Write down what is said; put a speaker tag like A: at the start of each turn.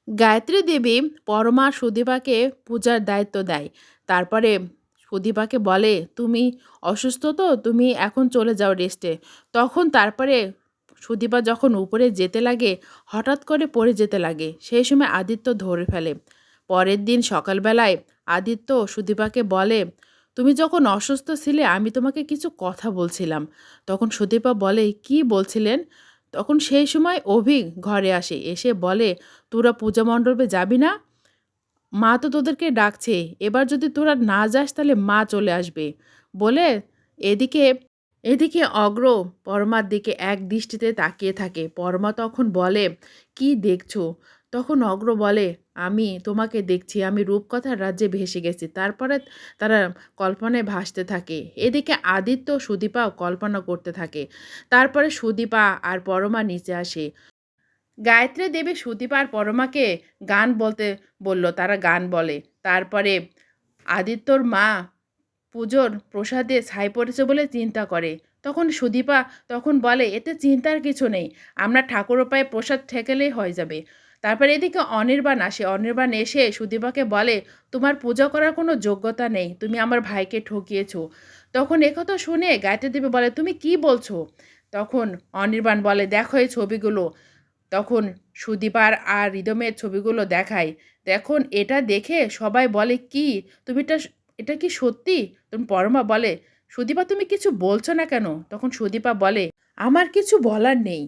A: গায়ত্রী দেবী পরমা সুদীপাকে পূজার দায়িত্ব দেয়। তারপরে সুদীপাকে বলে, তুমি অসুস্থ তো, তুমি এখন চলে যাও রেস্টে। তখন তারপরে সুদীপা যখন উপরে যেতে লাগে, হঠাৎ করে পড়ে যেতে লাগে। সেই সময় আদিত্য ধরে ফেলে। পরের দিন সকালবেলায় আদিত্য সুদীপাকে বলে, তুমি যখন অসুস্থ ছিলে আমি তোমাকে কিছু কথা বলছিলাম। তখন সুদীপা বলে, কি বলছিলেন? তখন সেই সময় অভি ঘরে আসে, এসে বলে, তোরা পূজা মণ্ডপে যাবি না? মা তো তোদেরকে ডাকছে। এবার যদি তোরা না যাস তাহলে মা চলে আসবে বলে। এদিকে এদিকে অগ্র পরমার দিকে এক দৃষ্টিতে তাকিয়ে থাকে। পরমা তখন বলে, কি দেখছো? তখন অগ্র বলে, আমি তোমাকে দেখছি, আমি রূপকথার রাজ্যে ভেসে গেছি। তারপরে তারা কল্পনায় ভাসতে থাকে। এদিকে আদিত্য সুদীপাও কল্পনা করতে থাকে। তারপরে সুদীপা আর পরমা নিচে আসে। গায়ত্রী দেবী সুদীপা আর পরমাকে গান বলতে বলল, তারা গান বলে। তারপরে আদিত্যর মা পুজোর প্রসাদে ছাই পড়েছে বলে চিন্তা করে। তখন সুদীপা তখন বলে, এতে চিন্তার কিছু নেই, আমরা ঠাকুরের পায়ে প্রসাদ ঠেকালেই হয়ে যাবে। তারপরে এদিকে অনির্বাণ আসে। অনির্বাণ এসে সুদীপাকে বলে, তোমার পূজা করার কোনো যোগ্যতা নেই, তুমি আমার ভাইকে ঠকিয়েছো। তখন একথা শুনে গায়ত্রী দেবী বলে, তুমি কি বলছো? তখন অনির্বাণ বলে, দেখো এই ছবিগুলো। তখন সুদীপার আর রিদমের ছবিগুলো দেখায়। তখন এটা দেখে সবাই বলে, কি তুমি এটা কি সত্যি? তখন পরমা বলে, সুদীপা তুমি কিছু বলছো না কেন? তখন সুদীপা বলে, আমার কিছু বলার নেই।